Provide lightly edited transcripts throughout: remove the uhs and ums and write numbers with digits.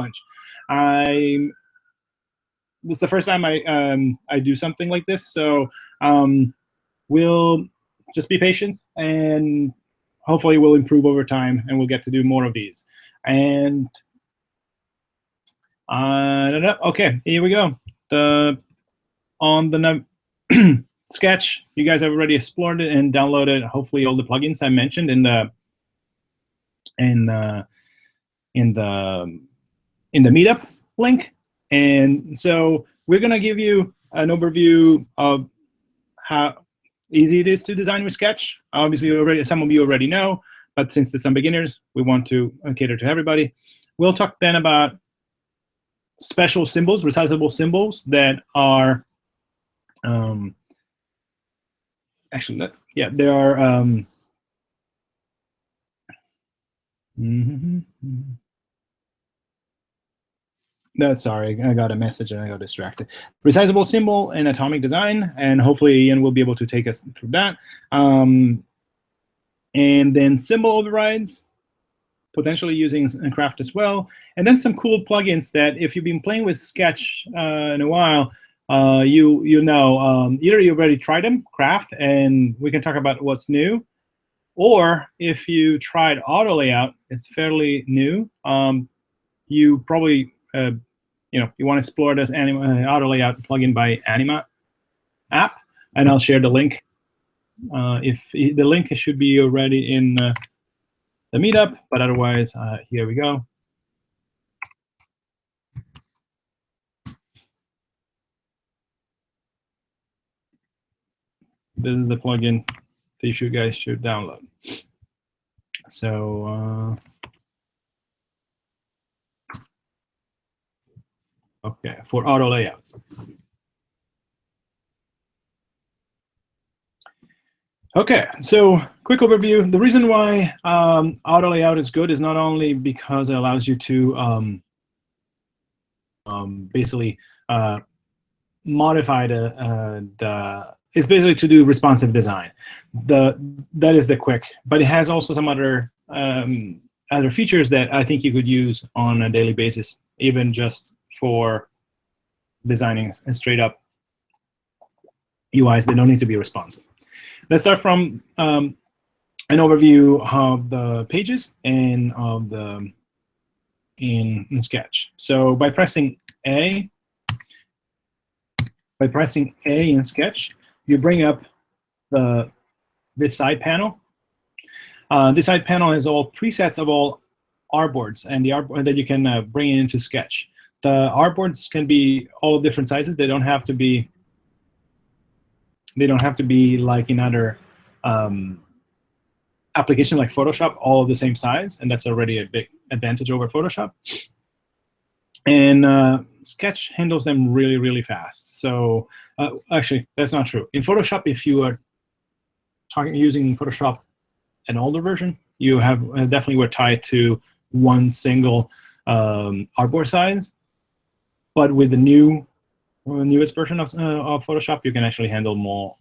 much. This is the first time I do something like this, so we'll just be patient, and hopefully we'll improve over time, and we'll get to do more of these. And I don't know. Okay, here we go. On the Sketch, you guys have already explored it and downloaded hopefully all the plugins I mentioned in the meetup link. And so we're gonna give you an overview of how easy it is to design with Sketch. Obviously, some of you already know, but since there's some beginners, we want to cater to everybody. We'll talk then about special symbols, resizable symbols that are they are no, sorry, I got a message and I got distracted. Resizable symbol and atomic design, and hopefully Ian will be able to take us through that. And then symbol overrides, potentially using Craft as well. And then some cool plugins that if you've been playing with Sketch in a while, you know, either you already tried them, Craft, and we can talk about what's new, or if you tried auto layout, it's fairly new. You probably you want to explore this auto layout plugin by Anima app, and I'll share the link. If the link should be already in the meetup, but otherwise, here we go. This is the plugin that you guys should download. So, okay, for auto layouts. Okay, so quick overview. The reason why auto layout is good is not only because it allows you to basically modify it's basically to do responsive design. That is the quick, but it has also some other features that I think you could use on a daily basis, even just for designing straight up UIs. They don't need to be responsive. Let's start from an overview of the pages and of the in Sketch. So by pressing A in Sketch, you bring up this side panel. This side panel is all presets of all artboards, and the artboard that you can bring into Sketch. The artboards can be all different sizes. They don't have to be like in other application like Photoshop, all of the same size, and that's already a big advantage over Photoshop. And Sketch handles them really, really fast. So actually, that's not true. In Photoshop, if you are using Photoshop an older version, you have definitely were tied to one single artboard size. But with the newest version of Photoshop, you can actually handle more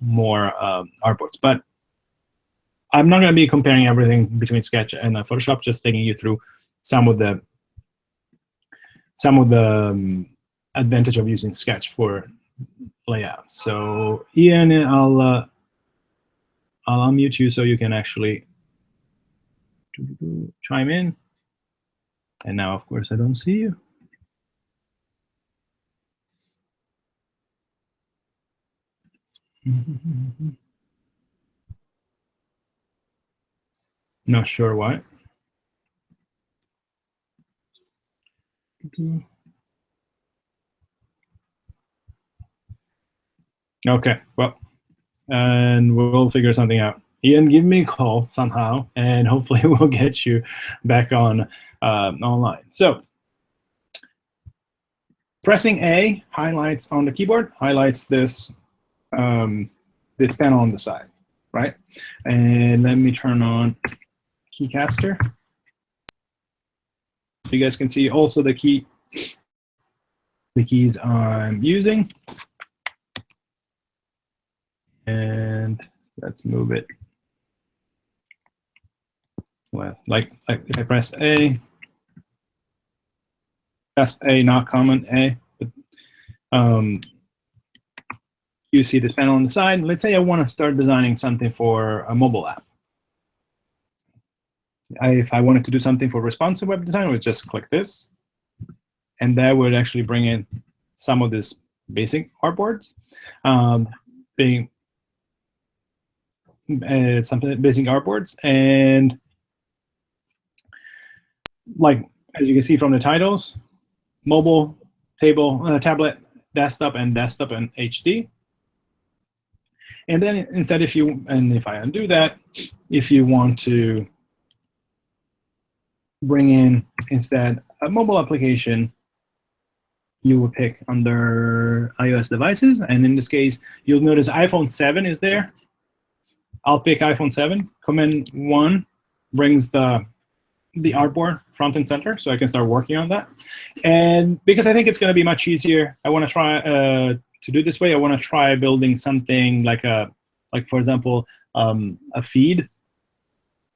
artboards. But I'm not going to be comparing everything between Sketch and Photoshop, just taking you through some of the advantage of using Sketch for layout. So Ian, I'll unmute you so you can actually chime in. And now, of course, I don't see you. Not sure why. Okay, well, and we'll figure something out. Ian, give me a call somehow, and hopefully we'll get you back on online. So pressing A highlights on the keyboard, highlights this this panel on the side, right? And let me turn on Keycaster. So you guys can see also the keys I'm using. And let's move it. Well, like if I press A, That's A, not comment A. But, you see this panel on the side. Let's say I want to start designing something for a mobile app. If I wanted to do something for responsive web design, I would just click this, and that would actually bring in some of these basic artboards, being some basic artboards, and like as you can see from the titles, mobile, table, tablet, desktop, and HD. And then instead, if I undo that, if you want to bring in instead a mobile application, you will pick under iOS devices. And in this case, you'll notice iPhone 7 is there. I'll pick iPhone 7. Command 1 brings the artboard front and center, so I can start working on that. And because I think it's going to be much easier, I want to try to do this way. I want to try building something like for example, a feed,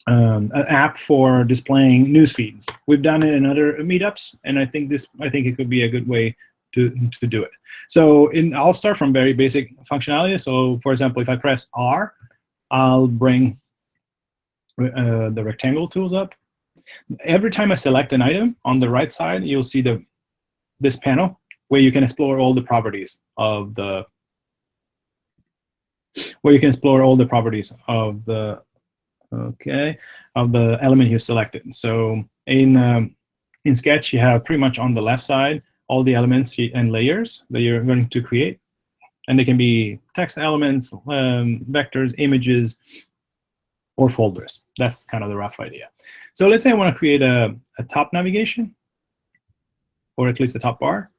an app for displaying news feeds. We've done it in other meetups, and I think it could be a good way to do it. So I'll start from very basic functionality. So for example, if I press R, I'll bring the rectangle tools up. Every time I select an item on the right side, you'll see this panel where you can explore all the properties of the element you selected. So in Sketch, you have pretty much on the left side all the elements and layers that you're going to create, and they can be text elements, vectors, images, or folders. That's kind of the rough idea. So let's say I want to create a top navigation, or at least a top bar.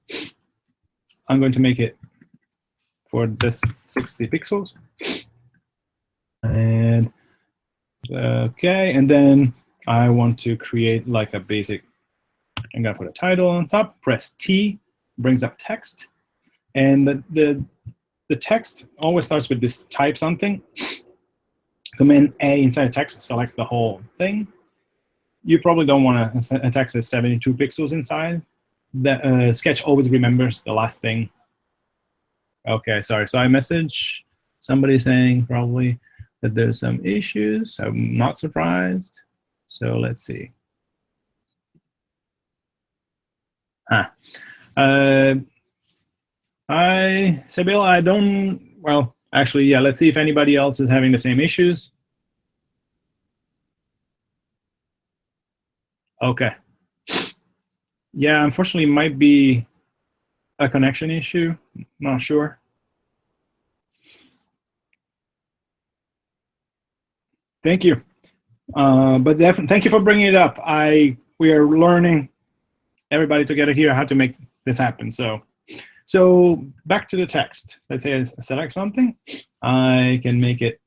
I'm going to make it for this 60 pixels. And okay, and then I want to create like a basic, I'm going to put a title on top, press T, brings up text. And the text always starts with this type something. Command A inside text selects the whole thing. You probably don't want a text that's 72 pixels inside. The Sketch always remembers the last thing. Okay, sorry. So I message somebody saying probably that there's some issues. I'm not surprised. So let's see. Bill, I don't, well, actually, yeah, let's see if anybody else is having the same issues. Okay. Yeah, unfortunately, it might be a connection issue. Not sure. Thank you. But thank you for bringing it up. We are learning, everybody together here, how to make this happen. So back to the text. Let's say I select something. I can make it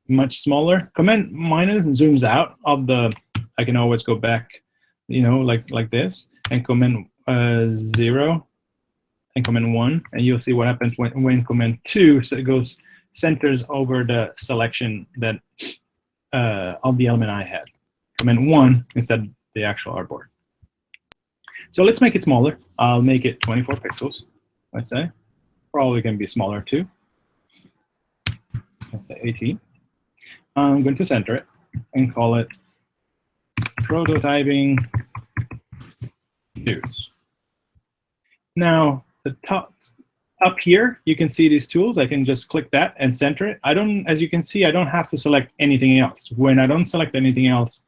much smaller. Command minus zooms out of the. I can always go back, like this, and command 0 and command 1, and you'll see what happens when command 2 goes centers over the selection that of the element I had. Command 1 instead of the actual artboard. So let's make it smaller. I'll make it 24 pixels, let's say. Probably can be smaller too. Let's say 18. I'm going to center it and call it prototyping news. Now, the top up here, you can see these tools. I can just click that and center it. As you can see, I don't have to select anything else. When I don't select anything else,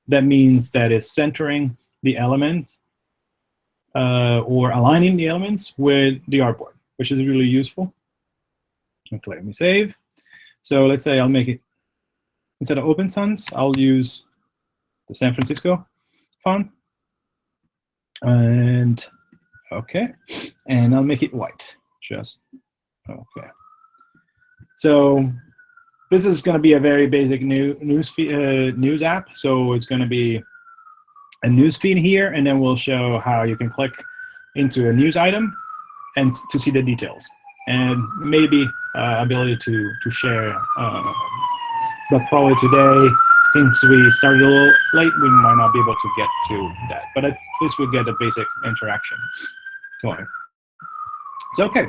that means that it's centering the element or aligning the elements with the artboard, which is really useful. Okay, let me save. So let's say I'll make it, instead of Open Sans, I'll use the San Francisco font. And okay, and I'll make it white. Just okay. So this is going to be a very basic news app. So it's going to be a news feed here, and then we'll show how you can click into a news item and to see the details, and maybe ability to share. But probably today, since we started a little late, we might not be able to get to that, but at least we get a basic interaction going. So okay,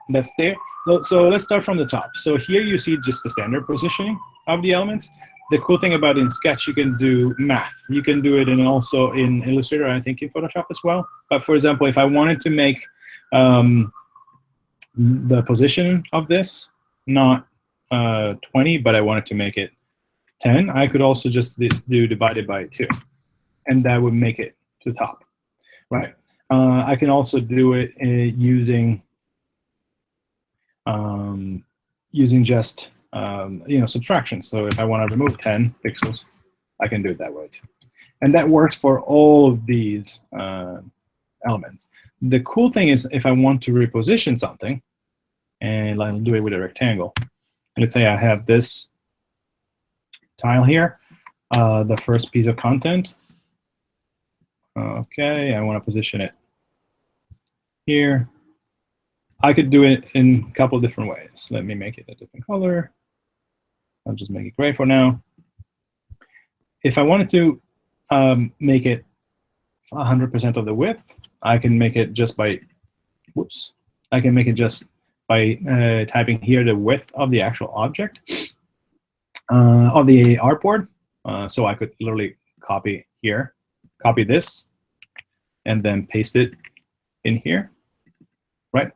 that's there. So let's start from the top. So here you see just the standard positioning of the elements. The cool thing about in Sketch, you can do math. You can do it also in Illustrator, I think in Photoshop as well. But for example, if I wanted to make the position of this not 20, but I wanted to make it 10, I could also just do divided by 2, and that would make it to the top, right? I can also do it using just subtraction. So if I want to remove 10 pixels, I can do it that way too, and that works for all of these elements. The cool thing is if I want to reposition something, and I'll do it with a rectangle. Let's say I have this tile here, the first piece of content. Okay, I want to position it here. I could do it in a couple of different ways. Let me make it a different color. I'll just make it gray for now. If I wanted to make it 100% of the width, I can make it just by, whoops, I can make it just by typing here the width of the actual object of the artboard. So I could literally copy here, copy this, and then paste it in here, right?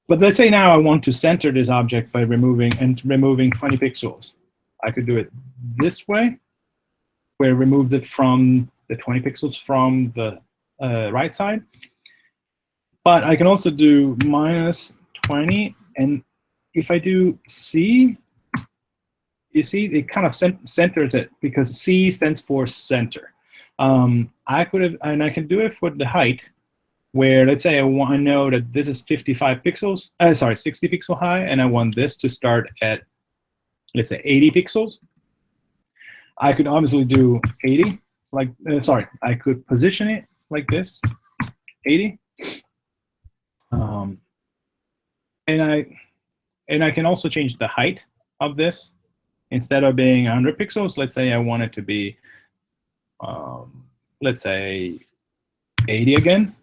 But let's say now I want to center this object by removing 20 pixels. I could do it this way, where it removes it from the 20 pixels from the right side. But I can also do -20, and if I do C, you see it kind of centers it because C stands for center. I can do it for the height, where let's say I know that this is 55 pixels, 60 pixel high, and I want this to start at, let's say, 80 pixels. I could obviously do 80, I could position it like this, 80. And I can also change the height of this. Instead of being 100 pixels, let's say I want it to be, let's say, 80 again.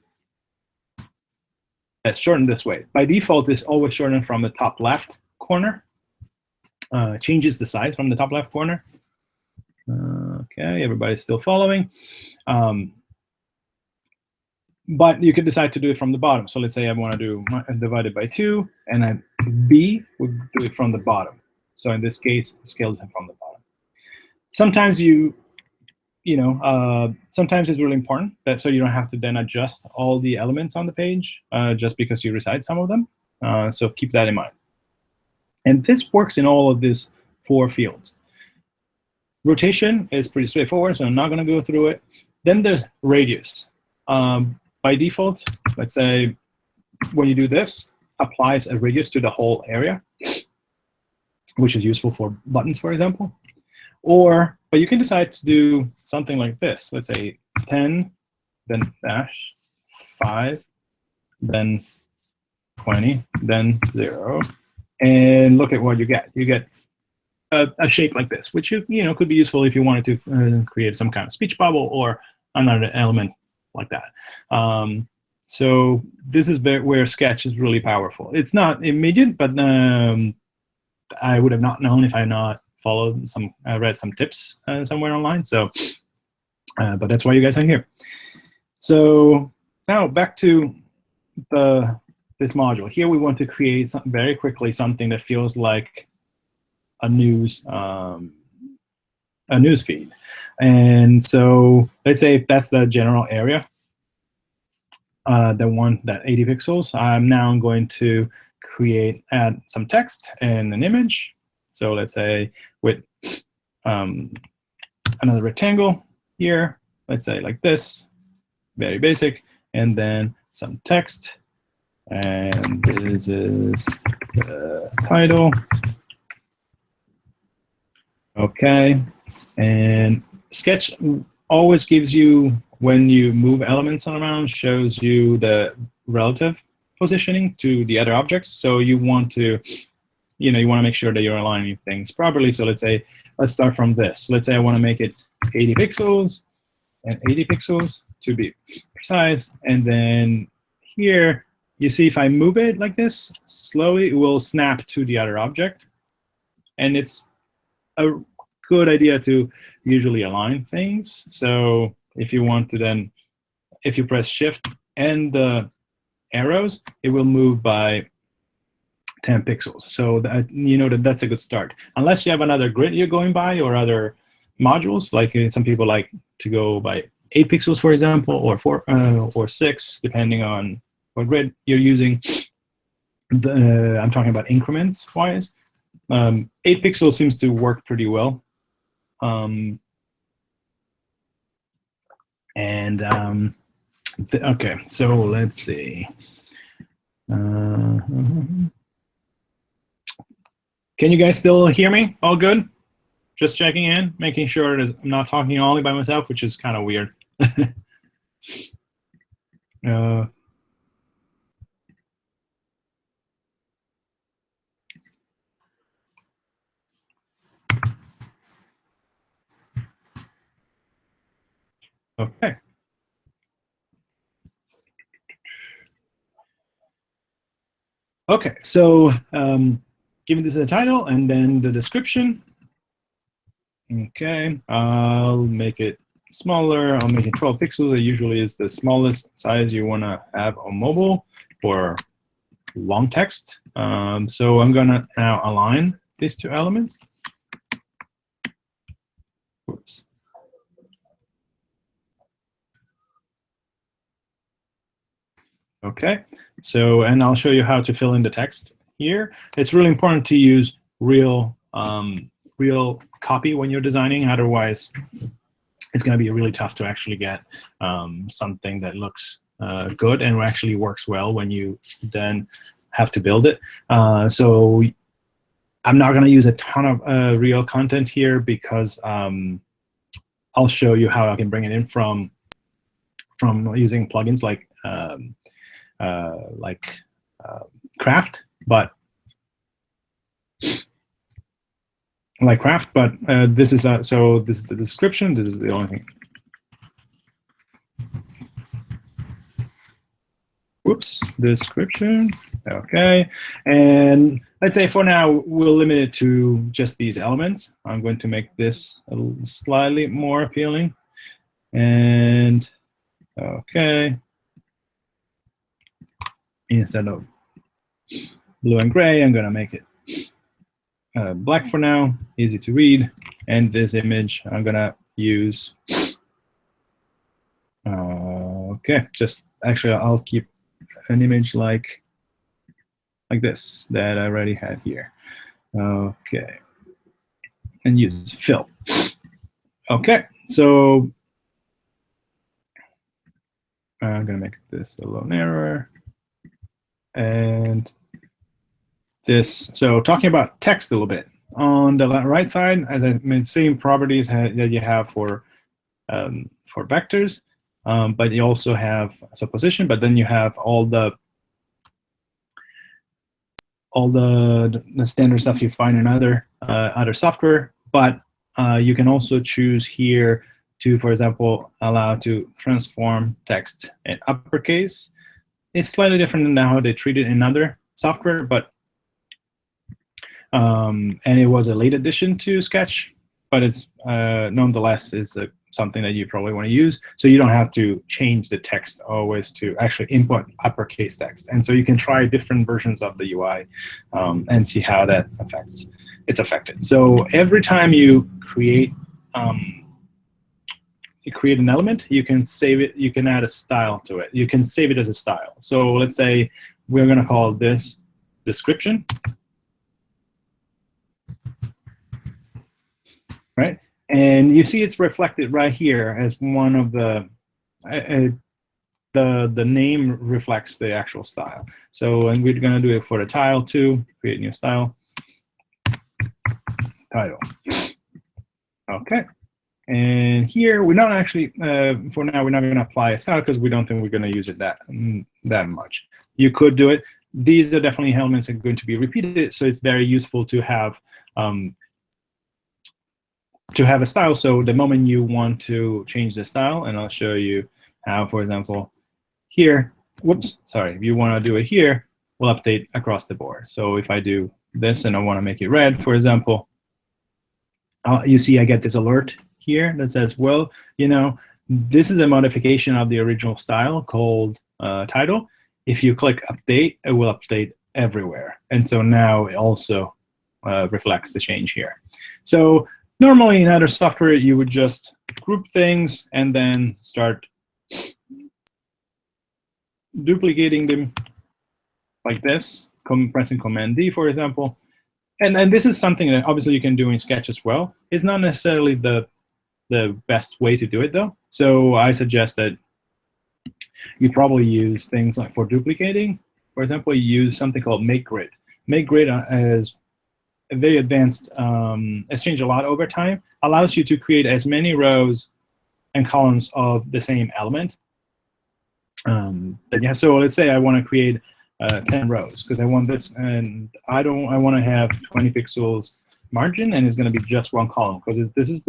That's shortened this way. By default, it's always shortened from the top left corner. Changes the size from the top left corner. Okay, everybody's still following. But you can decide to do it from the bottom. So let's say I want to do divided by 2, and B would do it from the bottom. So in this case, scale it from the bottom. Sometimes sometimes it's really important that so you don't have to then adjust all the elements on the page just because you resize some of them. So keep that in mind. And this works in all of these 4 fields. Rotation is pretty straightforward, so I'm not going to go through it. Then there's radius. By default, let's say when you do this, applies a radius to the whole area, which is useful for buttons, for example. But you can decide to do something like this. Let's say 10, then dash, 5, then 20, then 0. And look at what you get. You get a shape like this, which could be useful if you wanted to create some kind of speech bubble or another element like that. So this is where Sketch is really powerful. It's not immediate, but I would have not known if I had not read some tips somewhere online. So, but that's why you guys are here. So now back to this module. Here we want to create very quickly something that feels like a news feed. And so let's say if that's the general area, that 80 pixels, I'm now going to add some text and an image. So let's say with another rectangle here, let's say like this, very basic, and then some text. And this is the title. Okay, and Sketch always gives you, when you move elements around, shows you the relative positioning to the other objects. So you want to you know, you want to make sure that you're aligning things properly. So let's start from this. Let's say I want to make it 80 pixels and 80 pixels to be precise. And then here, you see if I move it like this, slowly, it will snap to the other object. And it's a good idea to usually align things. So if you want to then, if you press Shift and the arrows, it will move by 10 pixels. So that, you know, that's a good start. Unless you have another grid you're going by or other modules, like some people like to go by 8 pixels, for example, or 4 or 6, depending on what grid you're using. I'm talking about increments wise. 8 pixels seems to work pretty well. Okay, so let's see. Can you guys still hear me? All good? Just checking in, making sure that I'm not talking only by myself, which is kind of weird. Okay. Okay, so giving this a title and then the description. Okay, I'll make it smaller. I'll make it 12 pixels. It usually is the smallest size you want to have on mobile for long text. So I'm going to now align these two elements. Oops. Okay, so, and I'll show you how to fill in the text here. It's really important to use real copy when you're designing. Otherwise, it's going to be really tough to actually get something that looks good and actually works well when you then have to build it. So I'm not going to use a ton of real content here because I'll show you how I can bring it in from using plugins like Craft, but this is so this is the description. This is the only thing. Whoops, description. Okay, and let's say for now we'll limit it to just these elements. I'm going to make this a little slightly more appealing, and okay. Instead of blue and gray, I'm going to make it black for now, easy to read. And this image I'm going to use. Okay, just actually I'll keep an image like this that I already had here. Okay, and use fill. Okay, so I'm going to make this a little narrower. And this, so talking about text a little bit. On the right side, as I mentioned, same properties that you have for vectors, but you also have supposition, but then you have all the standard stuff you find in other software, but you can also choose here to, for example, allow to transform text in uppercase. It's slightly different than how they treat it in other software, but and it was a late addition to Sketch, but it's nonetheless is something that you probably want to use, so you don't have to change the text always to actually input uppercase text. And so you can try different versions of the UI and see how that it's affected. So every time you create an element, you can save it, you can add a style to it. You can save it as a style. So let's say we're going to call this description, right? And you see it's reflected right here as one of the name reflects the actual style. So, and we're going to do it for the tile too, create new style, title. Okay. And here, we're not actually, for now, we're not going to apply a style because we don't think we're going to use it that much. You could do it. these are definitely elements that are going to be repeated, so it's very useful to have a style. So the moment you want to change the style, and I'll show you how, for example, here, whoops, sorry, if you want to do it here, we'll update across the board. So if I do this and I want to make it red, for example, you see I get this alert here that says, well, this is a modification of the original style called title. If you click update, it will update everywhere. And so now it also reflects the change here. So normally in other software, you would just group things and then start duplicating them like this, pressing Command D, for example. And this is something that obviously you can do in Sketch as well. It's not necessarily the best way to do it, though. So I suggest that you probably use things like for duplicating. For example, you use something called Make Grid. Make Grid is a very advanced, it's changed a lot over time, allows you to create as many rows and columns of the same element. So let's say I want to create 10 rows because I want this, and I want to have 20 pixels margin, and it's going to be just one column because this is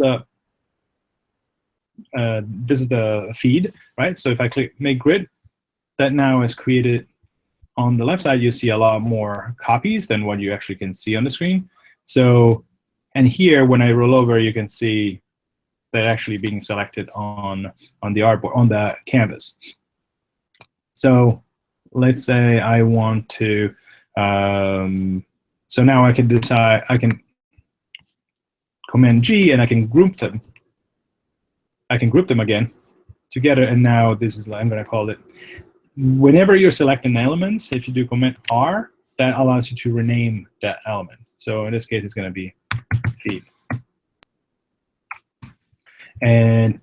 the feed, right? So if I click Make Grid, that now is created. On the left side, you see a lot more copies than what you actually can see on the screen. So, and here, when I roll over, you can see that actually being selected on the artboard, on the canvas. So let's say I want to, so now I can decide, I can Command G and I can group them. I can group them again together, and now this is, I'm going to call it, whenever you're selecting elements, if you do Command R, that allows you to rename that element. So in this case, it's going to be feed. And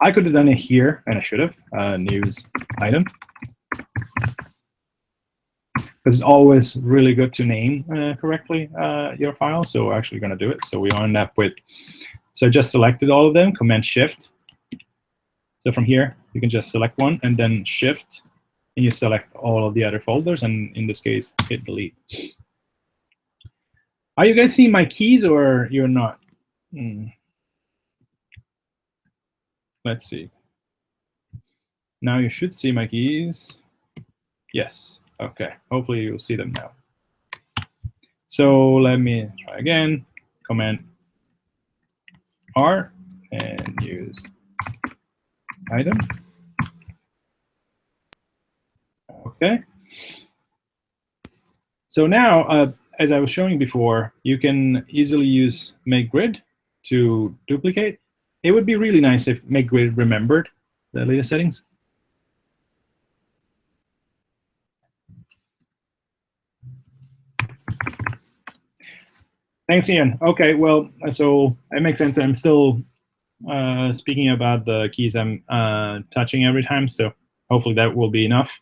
I could have done it here, and I should have, news item. But it's always really good to name correctly your file, so we're actually going to do it. So we end up with, so I just selected all of them, Command Shift. So from here, you can just select one, and then Shift, and you select all of the other folders, and in this case, hit delete. Are you guys seeing my keys, or you're not? Let's see. Now you should see my keys. Yes. OK. Hopefully you'll see them now. So let me try again. Command R and use item. OK. So now, as I was showing before, you can easily use Make Grid to duplicate. It would be really nice if Make Grid remembered the latest settings. Thanks, Ian. OK, well, so it makes sense. I'm still speaking about the keys I'm touching every time, so hopefully that will be enough.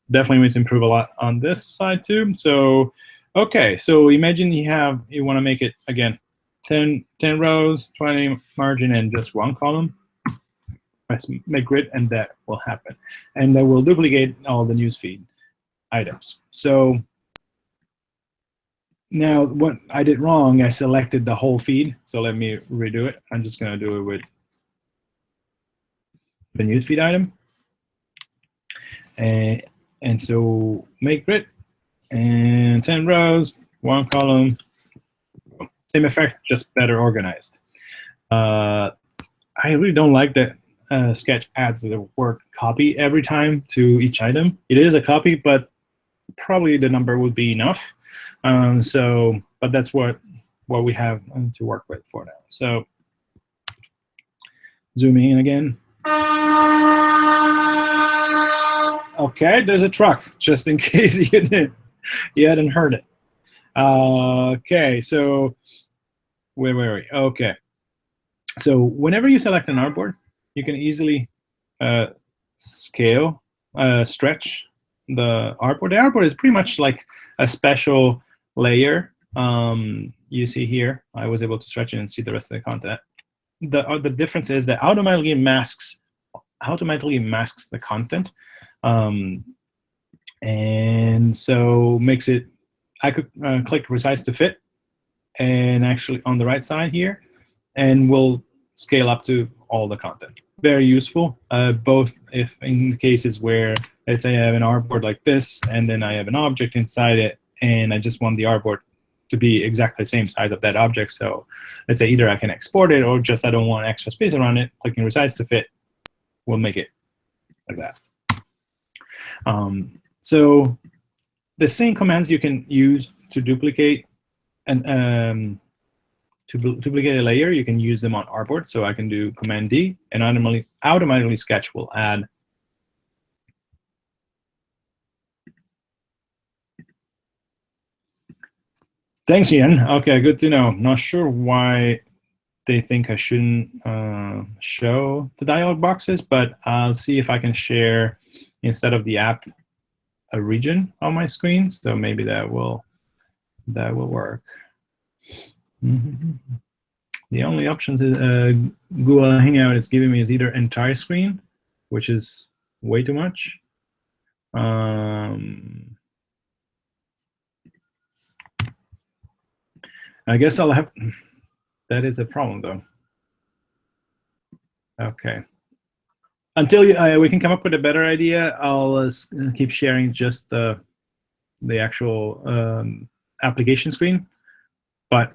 Definitely need to improve a lot on this side too. So, OK, so imagine you want to make it, again, 10 rows, 20 margin, and just one column. Press Make Grid, and that will happen. And that will duplicate all the newsfeed items. So now what I did wrong, I selected the whole feed. So let me redo it. I'm just going to do it with the newsfeed item. And so Make Grid, and 10 rows, one column. Same effect, just better organized. I really don't like that Sketch adds the word copy every time to each item. It is a copy, but probably the number would be enough. But that's what we have to work with for now. So zooming in again. OK, there's a truck, just in case you hadn't heard it. OK, so where were we? OK. So whenever you select an artboard, you can easily scale, stretch the artboard. The artboard is pretty much like a special layer. You see here, I was able to stretch it and see the rest of the content. The difference is that automatically masks the content. And so makes it, I could click resize to fit, and actually on the right side here, and we'll scale up to all the content. Very useful, both if in cases where, let's say I have an artboard like this, and then I have an object inside it, and I just want the artboard to be exactly the same size of that object. So let's say either I can export it, or just I don't want extra space around it, clicking resize to fit will make it like that. So the same commands you can use to duplicate and to duplicate a layer, you can use them on artboard. So I can do Command D, and automatically Sketch will add Thanks, Ian. Okay, good to know. Not sure why they think I shouldn't show the dialog boxes, but I'll see if I can share, instead of the app, a region on my screen. So maybe that will work. The only options is Google Hangout is giving me is either entire screen, which is way too much. I guess I'll have, that is a problem though. Okay. Until we can come up with a better idea, I'll keep sharing just the actual application screen. But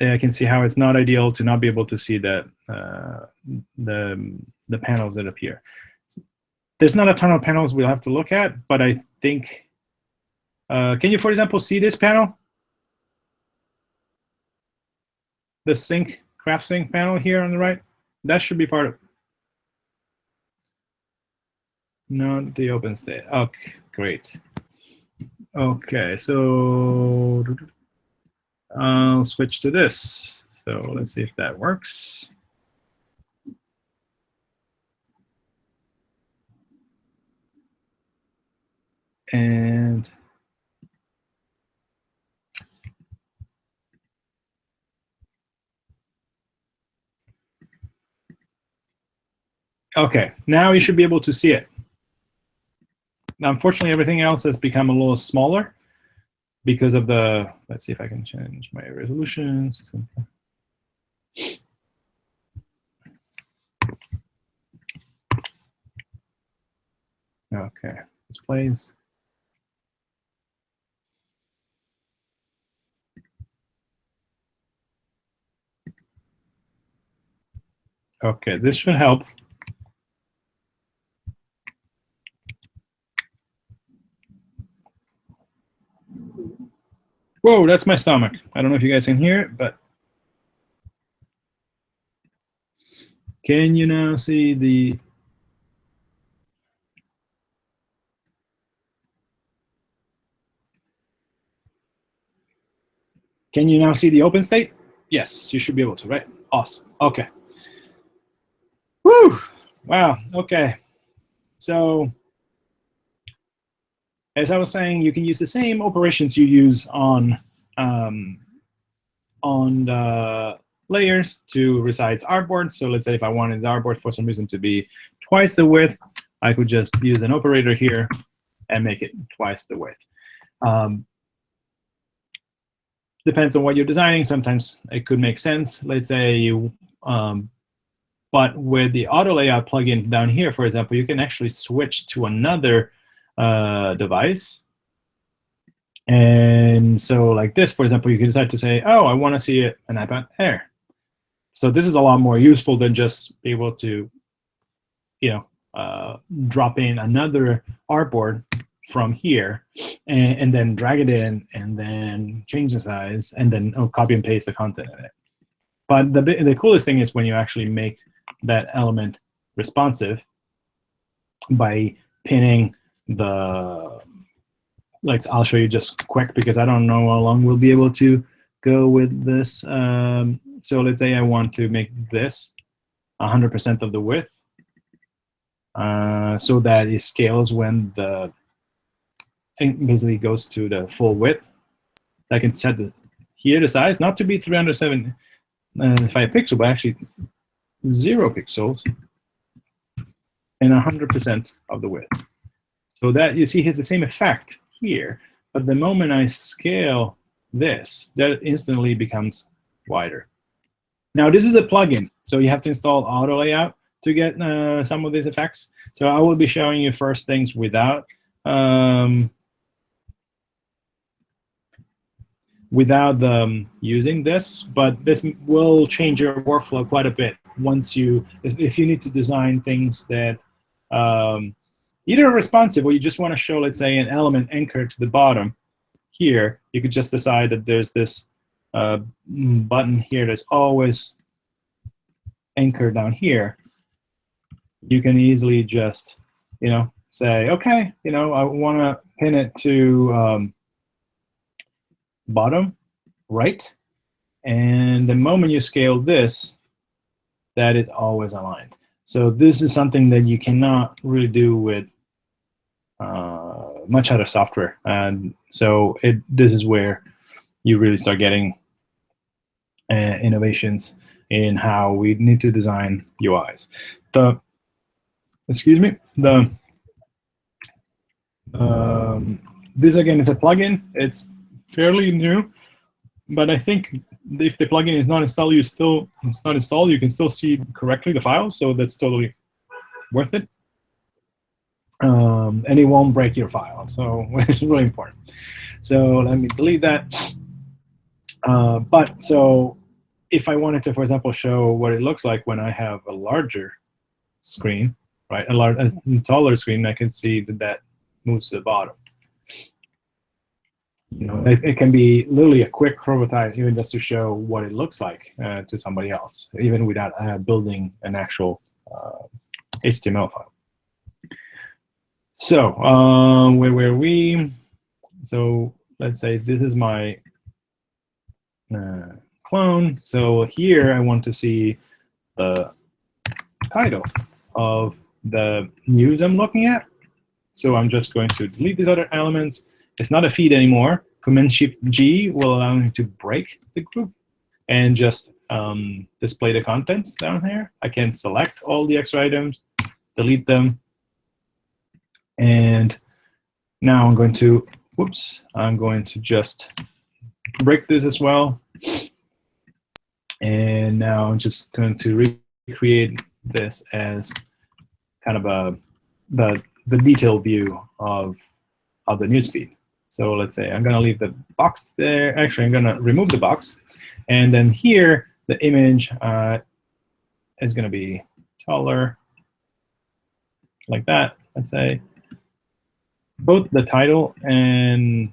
I can see how it's not ideal to not be able to see the panels that appear. There's not a ton of panels we'll have to look at, but I think, can you, for example, see this panel? The sync, craft sync panel here on the right? That should be part of, not the open state. Okay, great. Okay, so I'll switch to this. So let's see if that works. And okay, now you should be able to see it. Now, unfortunately, everything else has become a little smaller because of the, let's see if I can change my resolutions. Okay, displays. Okay, this should help. Whoa, that's my stomach. I don't know if you guys can hear it, but can you now see the, can you now see the open state? Yes, you should be able to, right? Awesome. Okay. Woo! Wow. Okay. So as I was saying, you can use the same operations you use on the layers to resize artboard. So let's say if I wanted the artboard for some reason to be twice the width, I could just use an operator here and make it twice the width. Depends on what you're designing. Sometimes it could make sense. Let's say you, but with the auto layout plugin down here, for example, you can actually switch to another device. And so like this, for example, you can decide to say, oh, I want to see an iPad Air. So this is a lot more useful than just be able to, drop in another artboard from here and then drag it in and then change the size and then copy and paste the content in it. But the coolest thing is when you actually make that element responsive by pinning the, I'll show you just quick because I don't know how long we'll be able to go with this. So let's say I want to make this 100% of the width so that it scales when the thing basically goes to the full width. So I can set here the size not to be 375 pixels, but actually 0 pixels and 100% of the width. So that you see has the same effect here, but the moment I scale this, that instantly becomes wider. Now this is a plugin, so you have to install auto layout to get some of these effects. So I will be showing you first things without using this, but this will change your workflow quite a bit once if you need to design things that either are responsive or you just want to show, let's say, an element anchored to the bottom here. You could just decide that there's this button here that's always anchored down here. You can easily just, say, okay, I want to pin it to bottom right, and the moment you scale this, that is always aligned. So this is something that you cannot really do with much other software, and so this is where you really start getting innovations in how we need to design UIs. This again is a plugin. It's fairly new, but I think if the plugin is not installed, you can still see correctly the files, so that's totally worth it. And it won't break your file, so it's really important. So let me delete that. So if I wanted to, for example, show what it looks like when I have a larger screen, right, a taller screen, I can see that moves to the bottom. It can be literally a quick prototype, even just to show what it looks like to somebody else, even without building an actual HTML file. So where were we? So let's say this is my clone. So here I want to see the title of the news I'm looking at. So I'm just going to delete these other elements. It's not a feed anymore. Command-Shift-G will allow me to break the group and just display the contents down here. I can select all the extra items, delete them, and now I'm going to just break this as well. And now I'm just going to recreate this as kind of the detailed view of the newsfeed. So let's say I'm going to leave the box there. Actually, I'm going to remove the box. And then here, the image is going to be taller, like that, let's say. Both the title and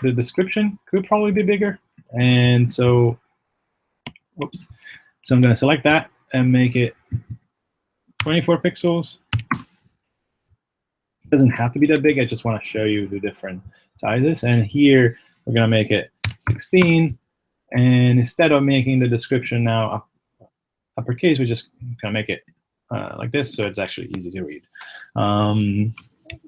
the description could probably be bigger. And so, whoops. So I'm going to select that and make it 24 pixels. It doesn't have to be that big. I just want to show you the different sizes. And here, we're going to make it 16. And instead of making the description now uppercase, we're just going to make it like this, so it's actually easy to read.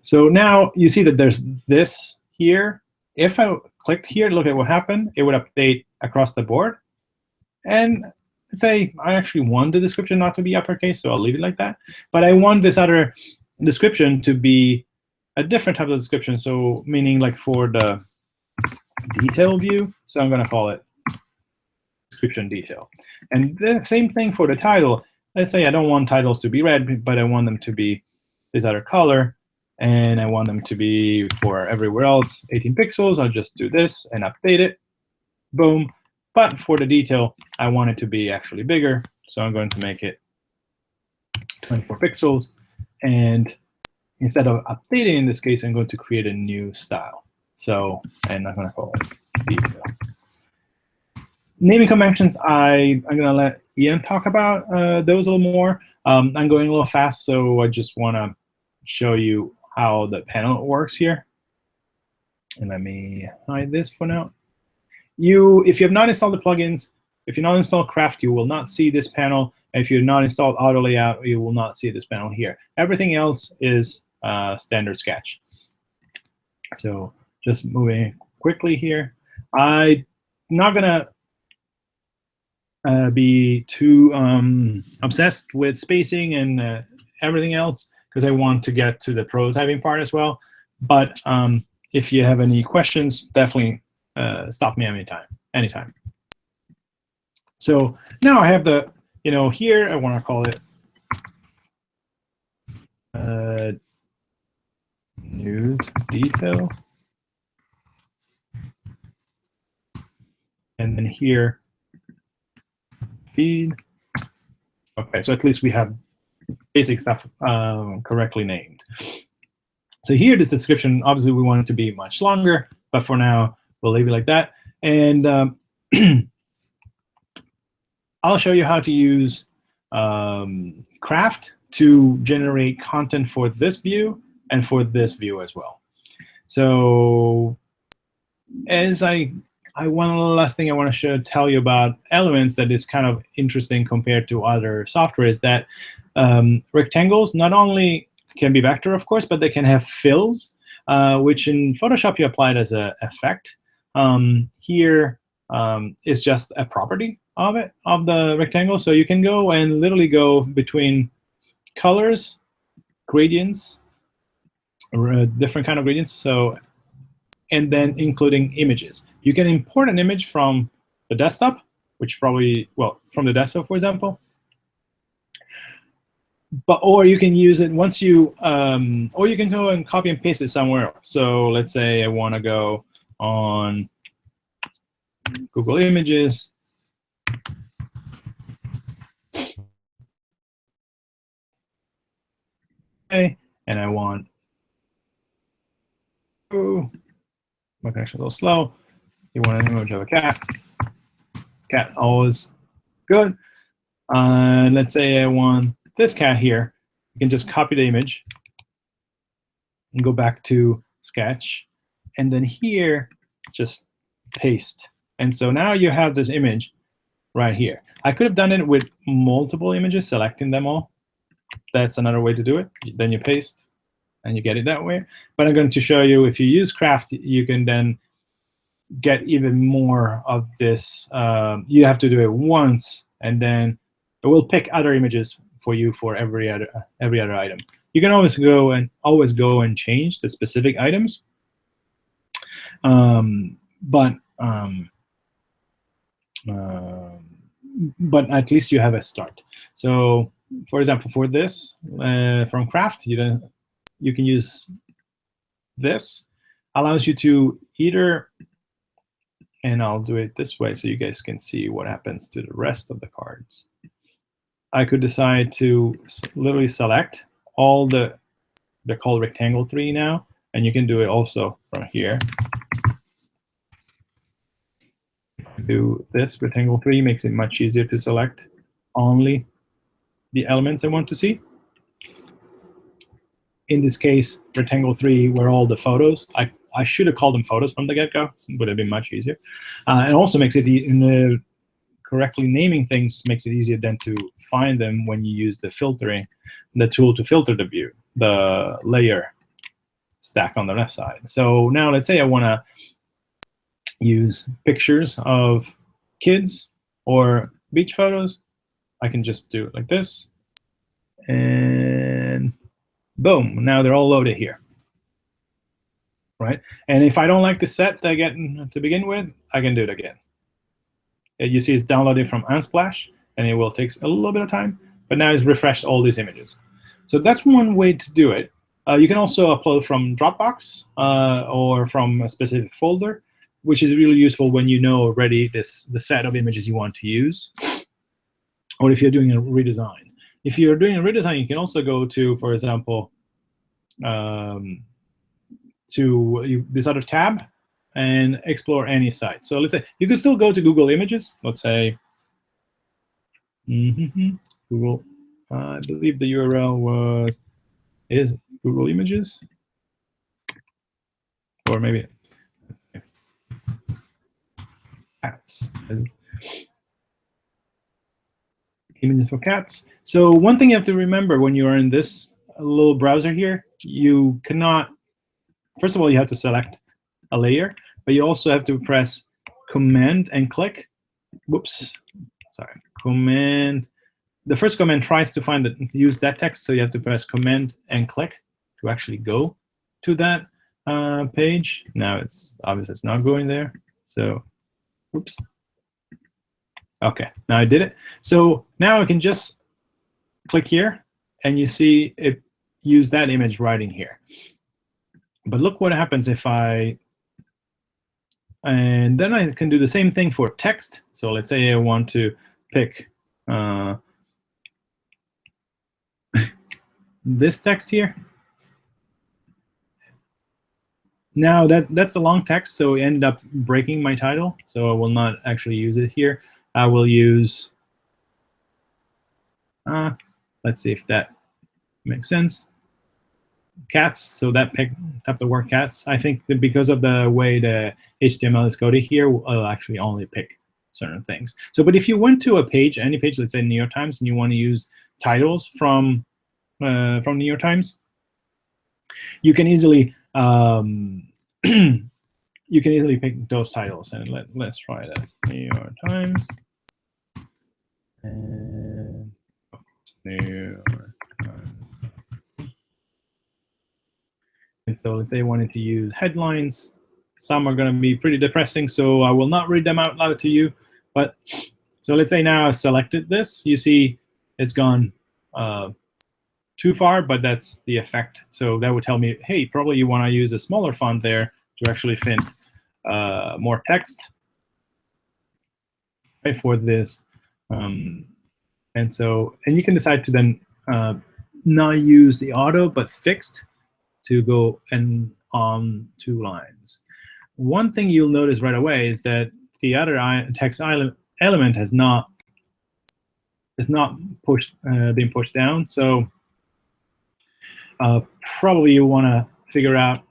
So now you see that there's this here. If I clicked here, look at what happened. It would update across the board. And let's say I actually want the description not to be uppercase, so I'll leave it like that. But I want this other description to be a different type of description, so meaning like for the detail view. So I'm going to call it description detail. And the same thing for the title. Let's say I don't want titles to be red, but I want them to be this other color. And I want them to be for everywhere else 18 pixels. I'll just do this and update it. Boom. But for the detail, I want it to be actually bigger. So I'm going to make it 24 pixels. And instead of updating in this case, I'm going to create a new style. So, and I'm going to call it detail. Naming conventions, I'm going to let Ian talk about those a little more. I'm going a little fast, so I just want to show you how the panel works here. And let me hide this for now. If you have not installed the plugins, if you've not installed Craft, you will not see this panel. If you've not installed Auto Layout, you will not see this panel here. Everything else is standard Sketch. So just moving quickly here. I'm not going to be too obsessed with spacing and everything else, because I want to get to the prototyping part as well. But if you have any questions, definitely stop me anytime. So now I have the, here I want to call it news detail. And then here, feed. Okay, so at least we have basic stuff correctly named. So here, this description, obviously we want it to be much longer, but for now, we'll leave it like that. And I'll show you how to use Craft to generate content for this view and for this view as well. So as one last thing I want to tell you about Elements that is kind of interesting compared to other software is that rectangles not only can be vector, of course, but they can have fills, which in Photoshop you applied as an effect. Here is just a property of the rectangle. So you can go and literally go between colors, gradients, different kind of gradients. So, and then including images. You can import an image from the desktop, which probably, well, from the desktop, for example. Or you can use it once you, or you can go and copy and paste it somewhere else. So let's say I want to go on Google Images. Okay, and I want, my connection is a little slow. You want an image of a cat. Cat, always good. Let's say I want this cat here. You can just copy the image and go back to Sketch. And then here, just paste. And so now you have this image right here. I could have done it with multiple images, selecting them all. That's another way to do it. Then you paste, and you get it that way. But I'm going to show you, if you use Craft, you can then get even more of this. You have to do it once, and then it will pick other images for you for every other item. You can always go and change the specific items, but at least you have a start. So, for example, for this from Craft, you can use this. Allows you to either, and I'll do it this way so you guys can see what happens to the rest of the cards. I could decide to literally select all they're called rectangle 3 now, and you can do it also from here. Do this, rectangle 3 makes it much easier to select only the elements I want to see. In this case, rectangle 3 were all the photos. I should have called them photos from the get-go. It would have been much easier. And also makes it, correctly naming things makes it easier then to find them when you use the tool to filter the view, the layer stack on the left side. So now let's say I want to use pictures of kids or beach photos. I can just do it like this. And boom, now they're all loaded here. Right? And if I don't like the set that I get to begin with, I can do it again. You see it's downloaded from Unsplash, and it will take a little bit of time, but now it's refreshed all these images. So that's one way to do it. You can also upload from Dropbox or from a specific folder, which is really useful when you know already the set of images you want to use, or if you're doing a redesign. If you're doing a redesign, you can also go to, for example, to this other tab and explore any site. So let's say you can still go to Google Images. Let's say Google. I believe the URL is Google Images, or maybe cats. Images for cats. So one thing you have to remember when you are in this little browser here, you cannot. First of all, you have to select a layer, but you also have to press Command and click. Whoops, sorry. Command the first command tries to use that text, so you have to press Command and click to actually go to that page. Now it's obviously it's not going there. So, oops. Okay, now I did it. So now I can just click here, and you see it use that image right in here. But look what happens if and then I can do the same thing for text. So let's say I want to pick this text here. Now that's a long text, so it ended up breaking my title. So I will not actually use it here. I will use, let's see if that makes sense. Cats, so that picked up the word cats. I think that because of the way the HTML is coded here, I'll actually only pick certain things. So, but if you went to a page, any page, let's say New York Times, and you want to use titles from New York Times, you can easily you can easily pick those titles. And let's try this. New York Times and New York Times. And so let's say I wanted to use headlines. Some are going to be pretty depressing, so I will not read them out loud to you. But so let's say now I've selected this. You see it's gone too far, but that's the effect. So that would tell me, hey, probably you want to use a smaller font there to actually fit more text, right, for this. And you can decide to then not use the auto, but fixed to go and on 2 lines. One thing you'll notice right away is that the other text element has not been pushed down. So probably you want to figure out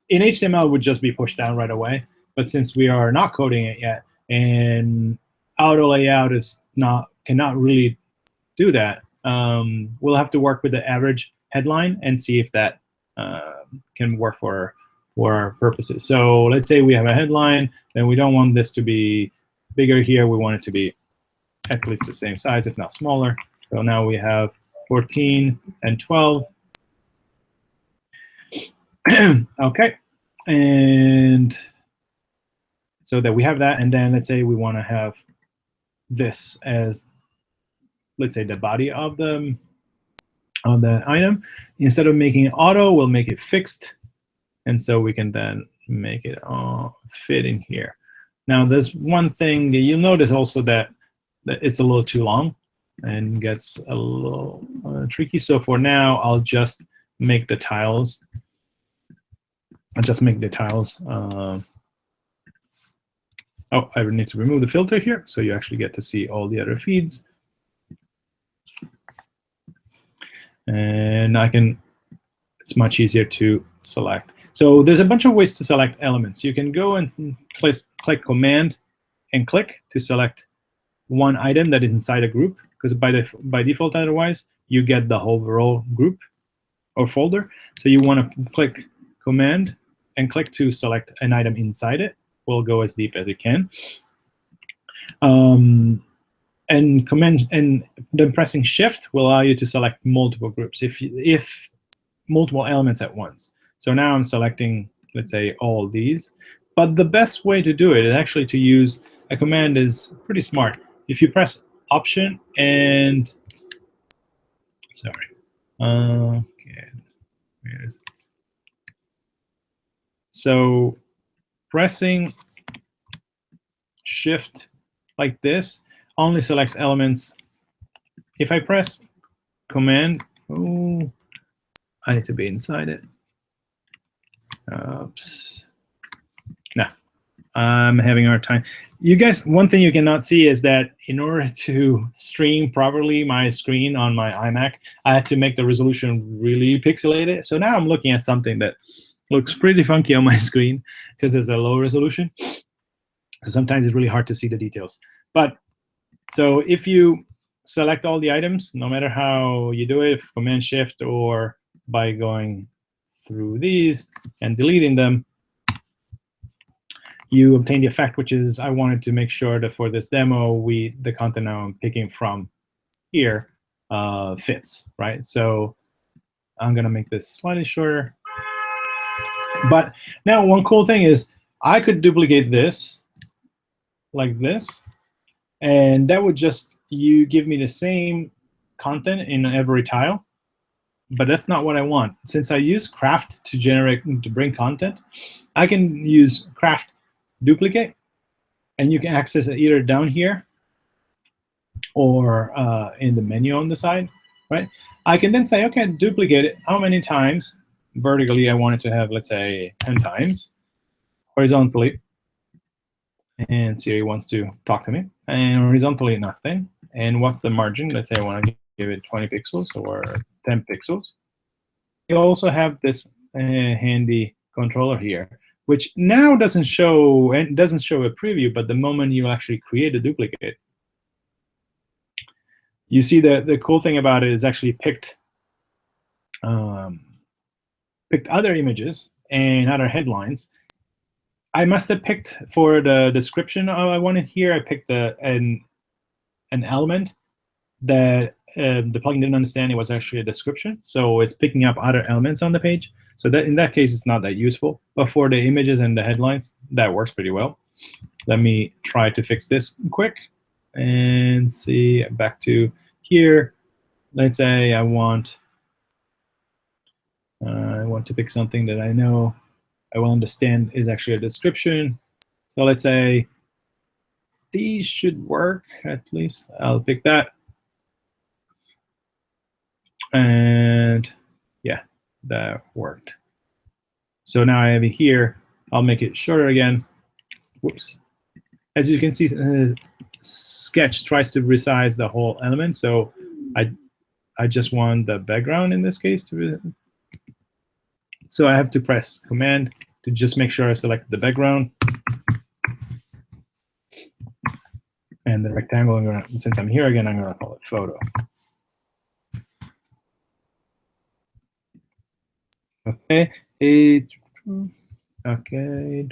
in HTML it would just be pushed down right away. But since we are not coding it yet, and auto layout cannot really do that, we'll have to work with the average headline and see if that can work for our purposes. So let's say we have a headline, then we don't want this to be bigger here. We want it to be at least the same size, if not smaller. So now we have 14 and 12. Okay, and so that we have that, and then let's say we want to have this as, let's say, the body of the item. Instead of making it auto, we'll make it fixed, and so we can then make it all fit in here. Now, there's one thing you'll notice also that it's a little too long and gets a little tricky. So for now, I'll just make the tiles. Oh, I need to remove the filter here, so you actually get to see all the other feeds. And it's much easier to select. So there's a bunch of ways to select elements. You can go and click Command and click to select one item that is inside a group, because by default otherwise you get the whole overall group or folder. So you want to click Command and click to select an item inside it. We'll go as deep as it can. And Command and then pressing Shift will allow you to select multiple groups if multiple elements at once. So now I'm selecting, let's say, all these. But the best way to do it is actually to use a command is pretty smart. If you press Option and okay. So pressing Shift like this only selects elements. If I press Command, oh, I need to be inside it. Oops. No, I'm having a hard time. You guys, one thing you cannot see is that in order to stream properly my screen on my iMac, I had to make the resolution really pixelated. So now I'm looking at something that looks pretty funky on my screen because there's a low resolution. So sometimes it's really hard to see the details. But so if you select all the items, no matter how you do it, Command Shift or by going through these and deleting them, you obtain the effect, which is I wanted to make sure that for this demo, the content now I'm picking from here fits, right? So I'm going to make this slightly shorter. But now one cool thing is I could duplicate this like this, and that would just give me the same content in every tile. But that's not what I want. Since I use craft to bring content, I can use craft duplicate, and you can access it either down here or in the menu on the side, right? I can then say, okay, duplicate it. How many times vertically I want it to have? Let's say 10 times. Horizontally, and Siri wants to talk to me. And horizontally, nothing. And what's the margin? Let's say I want to give it 20 pixels or 10 pixels. You also have this handy controller here, which now doesn't show a preview, but the moment you actually create a duplicate, you see the cool thing about it is actually picked other images and other headlines. I must have picked for the description I wanted here. I picked an element that the plugin didn't understand it was actually a description, so it's picking up other elements on the page. So that in that case, it's not that useful. But for the images and the headlines, that works pretty well. Let me try to fix this quick and see. Back to here. Let's say I want to pick something that I know I will understand is actually a description. So let's say these should work at least. I'll pick that. And yeah, that worked. So now I have it here. I'll make it shorter again. Whoops. As you can see, Sketch tries to resize the whole element. So I just want the background in this case to. So I have to press Command to just make sure I select the background. And the rectangle, since I'm here again, I'm going to call it photo. Okay. Okay.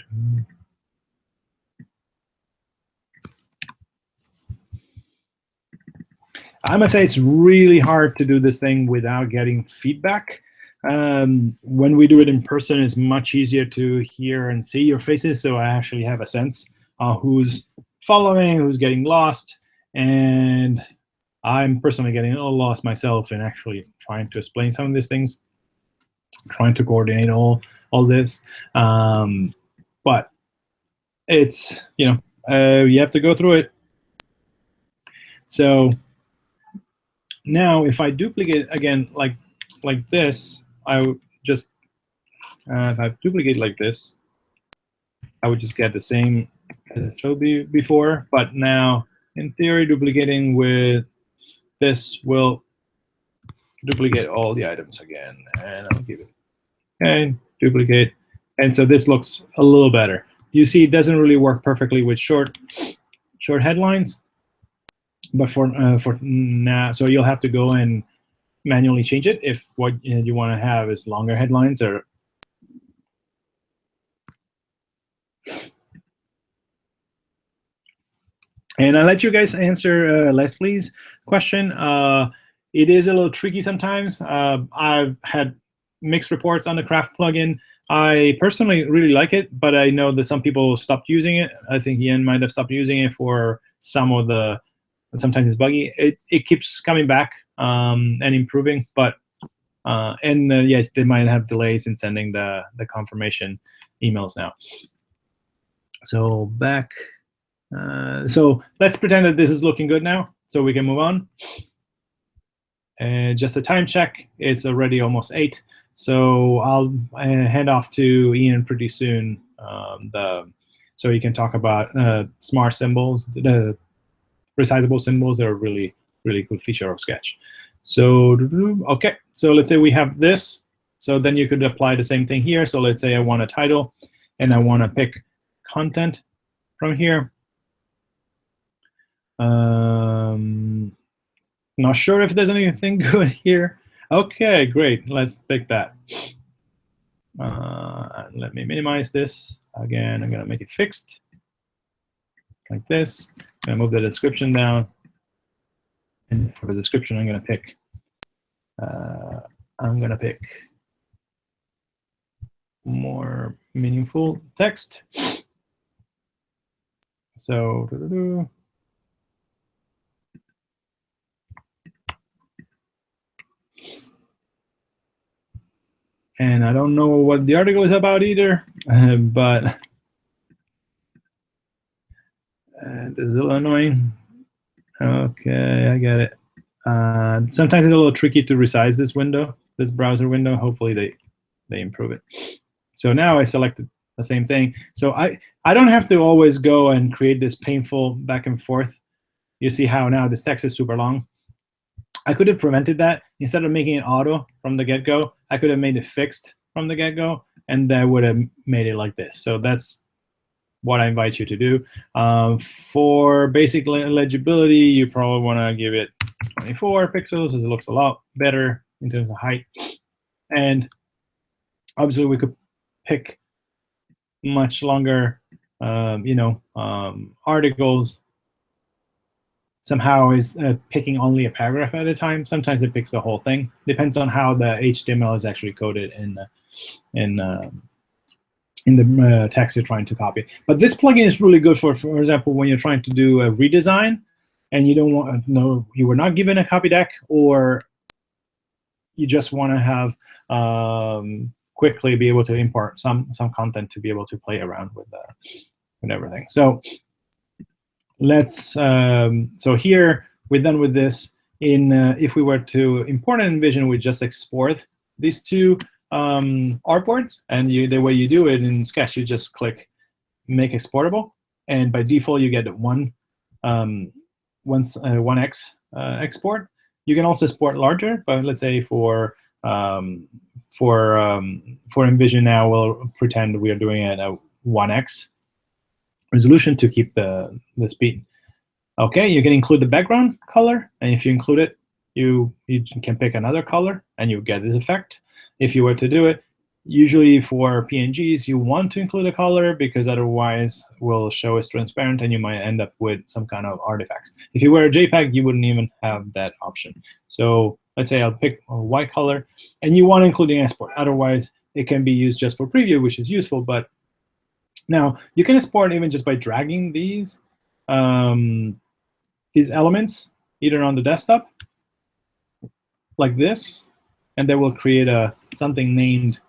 I must say it's really hard to do this thing without getting feedback. When we do it in person, it's much easier to hear and see your faces, so I actually have a sense of who's following, who's getting lost, and I'm personally getting a little lost myself in actually trying to explain some of these things, trying to coordinate all this. But it's, you have to go through it. So now if I duplicate again like this, I would just, if I duplicate like this, I would just get the same as I showed you before. But now, in theory, duplicating with this will duplicate all the items again. And I'll give it, okay, duplicate. And so this looks a little better. You see, it doesn't really work perfectly with short headlines. But for now, so you'll have to go and manually change it if what you want to have is longer headlines. Or and I'll let you guys answer Leslie's question. It is a little tricky sometimes. I've had mixed reports on the Craft plugin. I personally really like it, but I know that some people stopped using it. I think Ian might have stopped using it for some of the. Sometimes it's buggy. It keeps coming back and improving, but yes, they might have delays in sending the confirmation emails now. So back. So let's pretend that this is looking good now, so we can move on. And just a time check. It's already almost 8, so I'll hand off to Ian pretty soon. So he can talk about smart symbols. The resizable symbols are a really, really good feature of Sketch. So, okay, so let's say we have this. So then you could apply the same thing here. So let's say I want a title, and I want to pick content from here. Not sure if there's anything good here. Okay, great. Let's pick that. Let me minimize this. Again, I'm going to make it fixed like this. I'm going to move the description down. And for the description, I'm going to pick more meaningful text. So, and I don't know what the article is about either, but this is a little annoying. Okay, I get it. Sometimes it's a little tricky to resize this window, this browser window. Hopefully they improve it. So now I selected the same thing. So I don't have to always go and create this painful back and forth. You see how now this text is super long. I could have prevented that. Instead of making it auto from the get-go, I could have made it fixed from the get-go, and that would have made it like this. So that's what I invite you to do. For basic legibility, you probably want to give it 24 pixels, as it looks a lot better in terms of height. And obviously, we could pick much longer, articles. Somehow is picking only a paragraph at a time. Sometimes it picks the whole thing. Depends on how the HTML is actually coded in the text you're trying to copy. But this plugin is really good for example, when you're trying to do a redesign and you don't want you were not given a copy deck, or you just want to have quickly be able to import some content to be able to play around with everything. So let's so here we're done with this. If we were to import an InVision, we just export these two artboards, and the way you do it in Sketch, you just click Make Exportable, and by default you get 1x export. You can also export larger, but let's say for InVision now, we'll pretend we are doing it at 1x resolution to keep the speed. Okay, you can include the background color, and if you include it, you can pick another color, and you get this effect. If you were to do it, usually for PNGs, you want to include a color because otherwise will show as transparent, and you might end up with some kind of artifacts. If you were a JPEG, you wouldn't even have that option. So let's say I'll pick a white color, and you want to include the export. Otherwise, it can be used just for preview, which is useful. But now you can export even just by dragging these elements either on the desktop like this, and they will create something named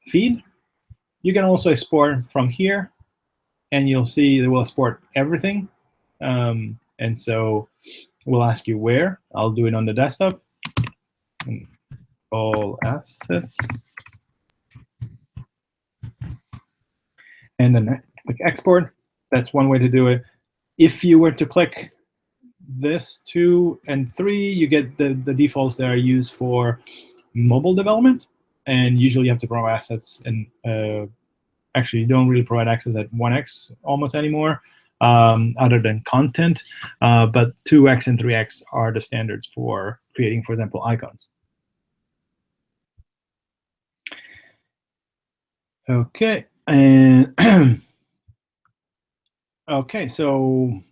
feed. You can also export from here, and you'll see they will export everything. And so we'll ask you where. I'll do it on the desktop. All assets. And then click export. That's one way to do it. If you were to click this 2 and 3, you get the defaults that are used for mobile development, and usually you have to provide assets, and actually you don't really provide access at 1x almost anymore, other than content, but 2x and 3x are the standards for creating, for example, icons. Okay, and okay, so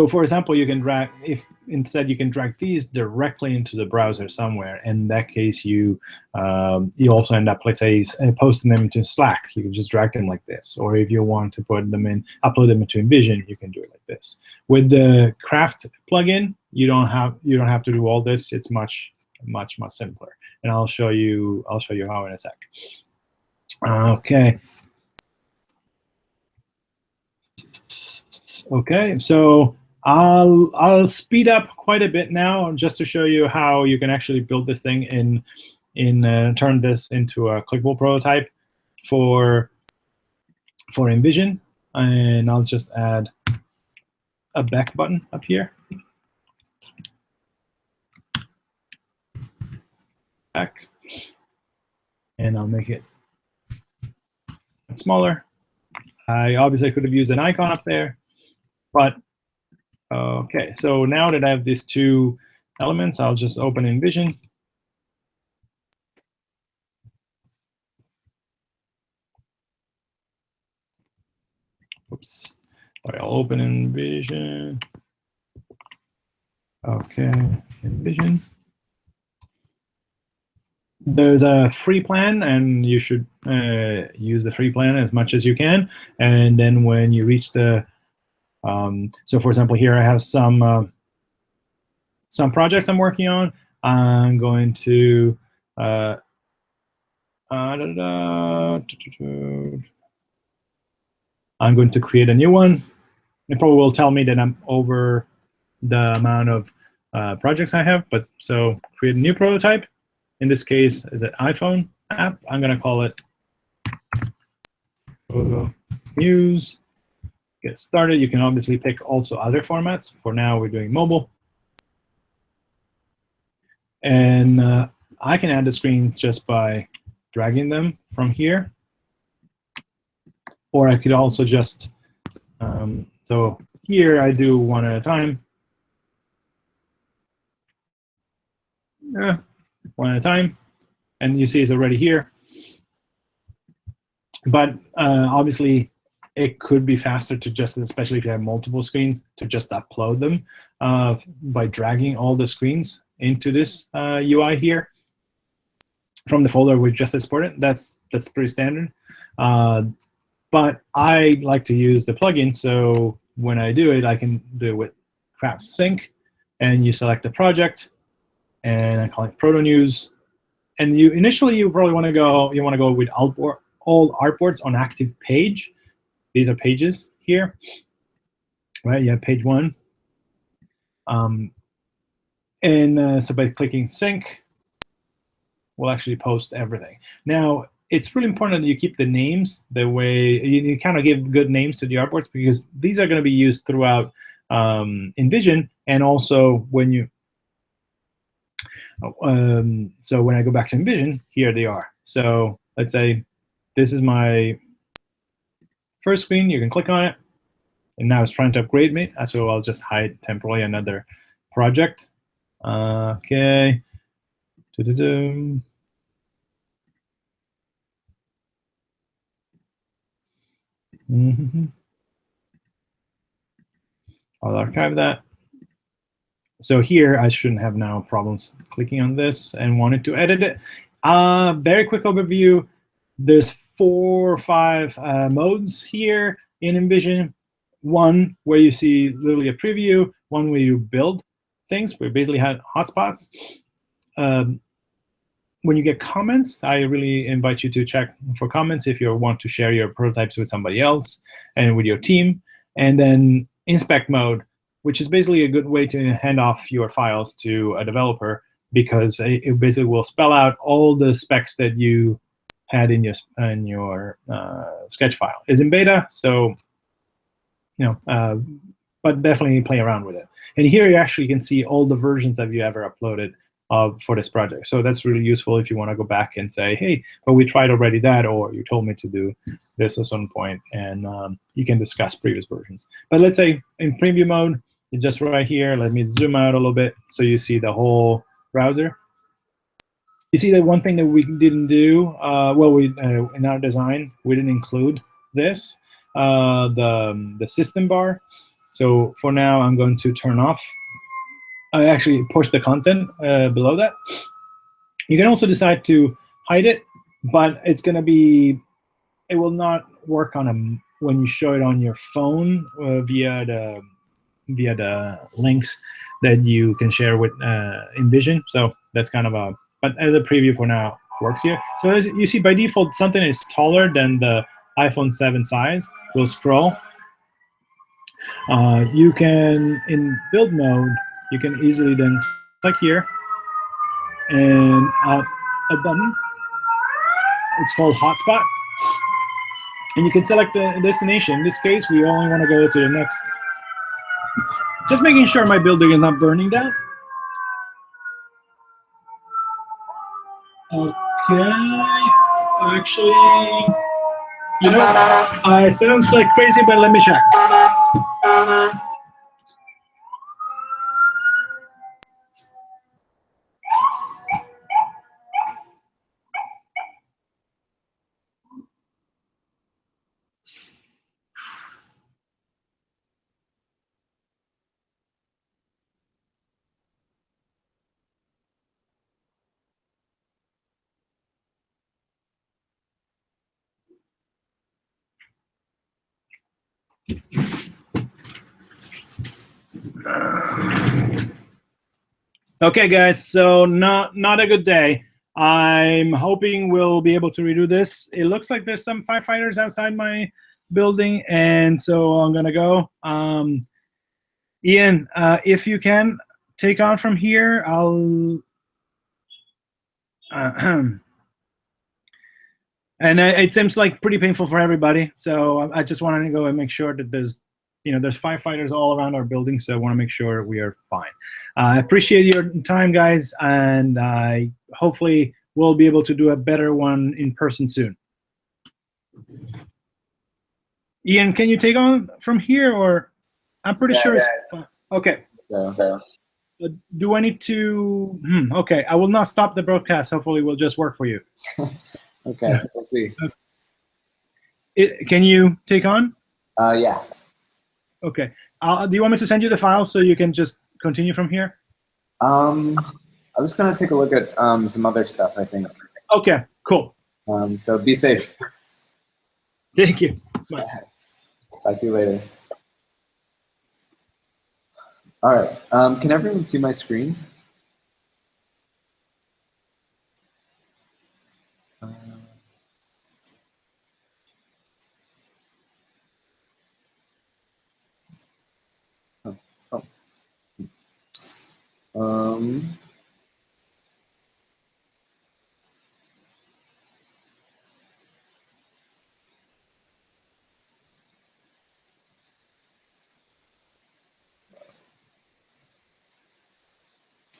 for example, you can drag, if instead you can drag these directly into the browser somewhere. In that case, you also end up, let's say, posting them into Slack. You can just drag them like this. Or if you want to put them in, upload them into InVision, you can do it like this. With the Craft plugin, you don't have to do all this. It's much simpler. And I'll show you how in a sec. Okay. Okay, so I'll speed up quite a bit now just to show you how you can actually build this thing turn this into a clickable prototype for InVision, and I'll just add a back button up here. Back, and I'll make it smaller. I obviously could have used an icon up there, but okay. So now that I have these two elements, I'll just open InVision. Oops. All right, I'll open InVision. Okay, InVision. There's a free plan, and you should use the free plan as much as you can. And then when you reach the, so for example, here I have some projects I'm working on. I'm going to I'm going to create a new one. It probably will tell me that I'm over the amount of projects I have, but so create a new prototype. In this case, is an iPhone app. I'm going to call it News. Get started. You can obviously pick also other formats. For now, we're doing mobile. And I can add the screens just by dragging them from here. Or I could also just, so here I do one at a time. One at a time. And you see it's already here. But obviously, it could be faster to just, especially if you have multiple screens, to just upload them by dragging all the screens into this UI here from the folder we just exported. That's pretty standard. But I like to use the plugin, so when I do it, I can do it with Craft Sync, and you select the project, and I call it Proto News. And initially you probably want to go with all artboards on active page. These are pages here, right? You have page 1. And so by clicking sync, we'll actually post everything. Now, it's really important that you keep the names the way you kind of give good names to the artboards, because these are going to be used throughout InVision, and also when you so when I go back to InVision, here they are. So let's say this is my first screen. You can click on it, and now it's trying to upgrade me. So I'll just hide temporarily another project. Okay. I'll archive that. So here, I shouldn't have now problems clicking on this and wanted to edit it. Very quick overview. There's 4 or 5 modes here in InVision. One where you see literally a preview, one where you build things. We basically had hotspots. When you get comments, I really invite you to check for comments if you want to share your prototypes with somebody else and with your team. And then inspect mode, which is basically a good way to hand off your files to a developer, because it basically will spell out all the specs that you had in your sketch file. It's in beta, so but definitely play around with it. And here you actually can see all the versions that you ever uploaded for this project. So that's really useful if you want to go back and say, hey, well, we tried already that, or you told me to do this at some point, and you can discuss previous versions. But let's say in preview mode, it's just right here. Let me zoom out a little bit so you see the whole browser. You see that one thing that we didn't do, in our design, we didn't include this, the system bar. So for now, I'm going to turn off. I actually push the content below that. You can also decide to hide it, but it's going to be, it will not work on when you show it on your phone via the links that you can share with InVision. So that's kind of but as a preview for now, works here. So as you see, by default, something is taller than the iPhone 7 size will scroll. You can, in build mode, you can easily then click here and add a button. It's called hotspot. And you can select the destination. In this case, we only want to go to the next. Just making sure my building is not burning down. Okay. Actually, it sounds like crazy, but let me check. Okay, guys, so not a good day. I'm hoping we'll be able to redo this. It looks like there's some firefighters outside my building, and so I'm gonna go. Ian, if you can take on from here, I'll. And it seems like pretty painful for everybody. So I just wanted to go and make sure that there's firefighters all around our building. So I want to make sure we are fine. I appreciate your time, guys, and I hopefully we'll be able to do a better one in person soon. Ian, can you take on from here, or I'm pretty sure it's fine. Okay. Yeah. Do I need to? Okay, I will not stop the broadcast. Hopefully, it will just work for you. Okay, we'll see. Can you take on? Yeah. Okay. Do you want me to send you the file so you can just continue from here? I'm just gonna take a look at some other stuff, I think. Okay, cool. So be safe. Thank you. Bye. Talk to you later. All right. Can everyone see my screen?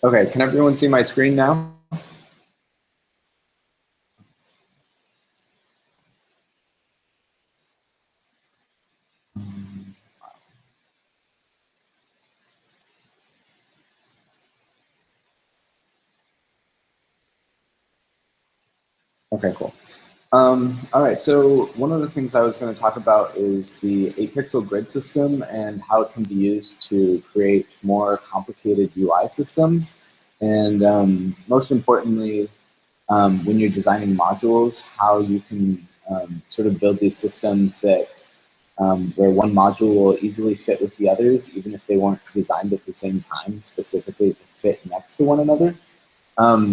Okay, can everyone see my screen now? Okay, cool. All right, so one of the things I was going to talk about is the 8-pixel grid system and how it can be used to create more complicated UI systems. And most importantly, when you're designing modules, how you can sort of build these systems that where one module will easily fit with the others, even if they weren't designed at the same time, specifically to fit next to one another.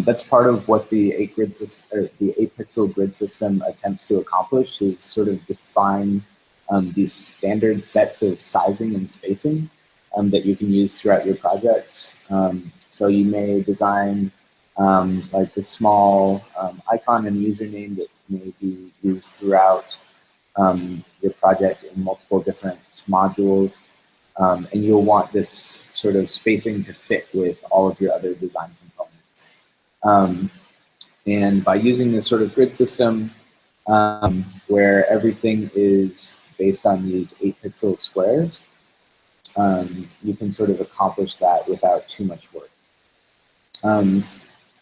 That's part of what the 8-pixel grid system attempts to accomplish, is sort of define these standard sets of sizing and spacing that you can use throughout your projects. So you may design like the small icon and username that may be used throughout your project in multiple different modules. And you'll want this sort of spacing to fit with all of your other design components. And by using this sort of grid system, where everything is based on these 8-pixel squares, you can sort of accomplish that without too much work.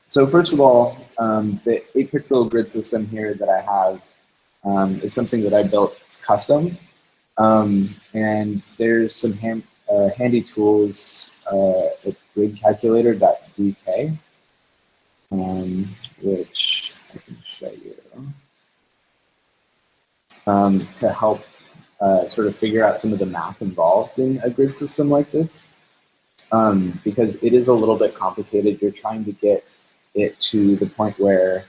So first of all, the 8-pixel grid system here that I have is something that I built custom. And there's some handy tools at gridcalculator.dk, which I can show you to help sort of figure out some of the math involved in a grid system like this. Because it is a little bit complicated. You're trying to get it to the point where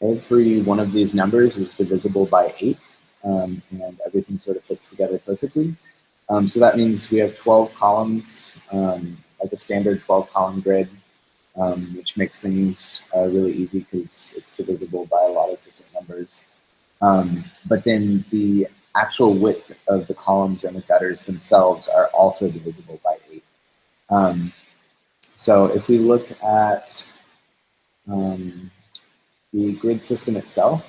every one of these numbers is divisible by 8, and everything sort of fits together perfectly. So that means we have 12 columns, like a standard 12-column grid, which makes things really easy because it's divisible by a lot of different numbers. But then the actual width of the columns and the gutters themselves are also divisible by 8. So if we look at the grid system itself,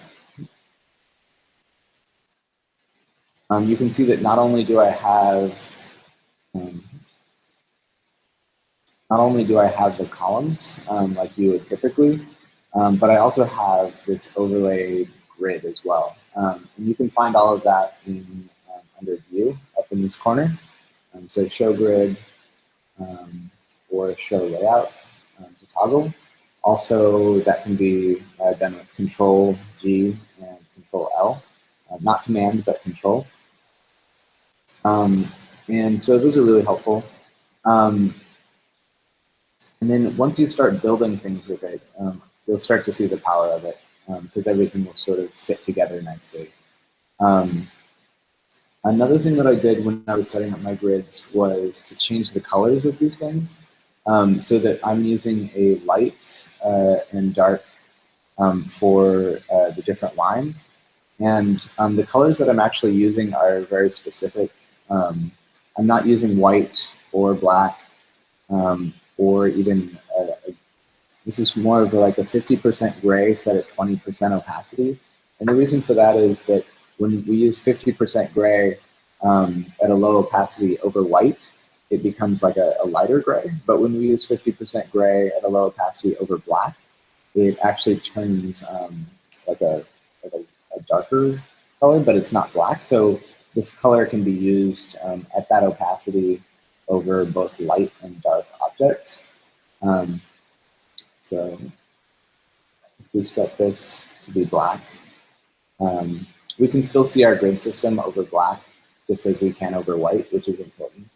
you can see that not only do I have the columns like you would typically, but I also have this overlay grid as well. And you can find all of that in under View up in this corner. So Show Grid or Show Layout to toggle. Also, that can be done with Control G and Control L, not Command, but Control. And so those are really helpful. And then once you start building things with it, you'll start to see the power of it because everything will sort of fit together nicely. Another thing that I did when I was setting up my grids was to change the colors of these things so that I'm using a light and dark for the different lines. And the colors that I'm actually using are very specific. I'm not using white or black or even, this is more of like a 50% gray set at 20% opacity. And the reason for that is that when we use 50% gray at a low opacity over white, it becomes like a lighter gray. But when we use 50% gray at a low opacity over black, it actually turns like a darker color, but it's not black. So this color can be used at that opacity over both light and dark objects. So if we set this to be black, we can still see our grid system over black, just as we can over white, which is important,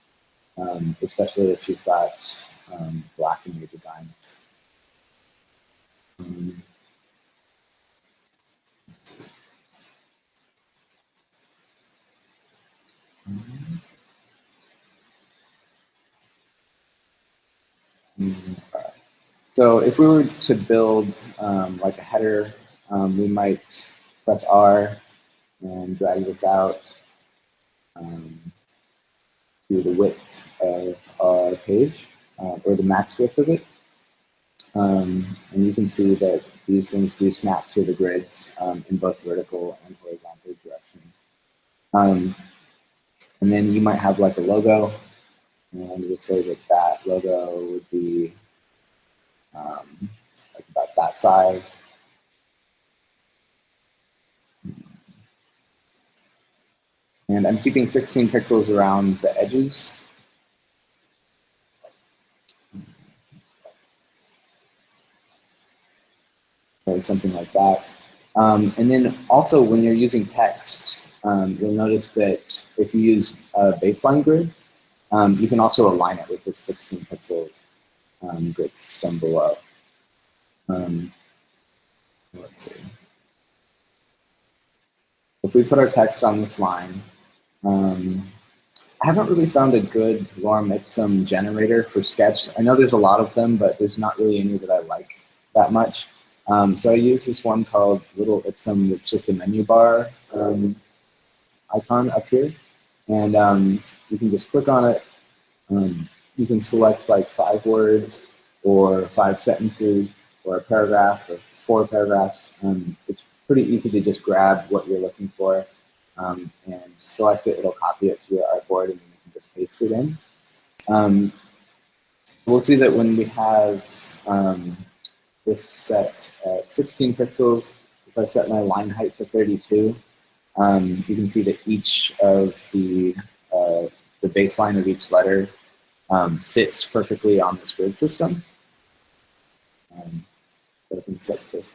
especially if you've got black in your design. So if we were to build like a header, we might press R and drag this out to the width of our page, or the max width of it. And you can see that these things do snap to the grids in both vertical and horizontal directions. And then you might have like a logo, and we'll say that that logo would be like about that size. And I'm keeping 16 pixels around the edges. So something like that. And then also when you're using text, you'll notice that if you use a baseline grid, you can also align it with this 16 pixels grid system below. Let's see. If we put our text on this line, I haven't really found a good lorem ipsum generator for Sketch. I know there's a lot of them, but there's not really any that I like that much. So I use this one called Little Ipsum. It's just a menu bar icon up here. And you can just click on it. You can select like 5 words or 5 sentences or a paragraph or 4 paragraphs. It's pretty easy to just grab what you're looking for and select it. It'll copy it to your artboard and you can just paste it in. We'll see that when we have this set at 16 pixels, if I set my line height to 32, you can see that each of the baseline of each letter sits perfectly on this grid system. So I can set this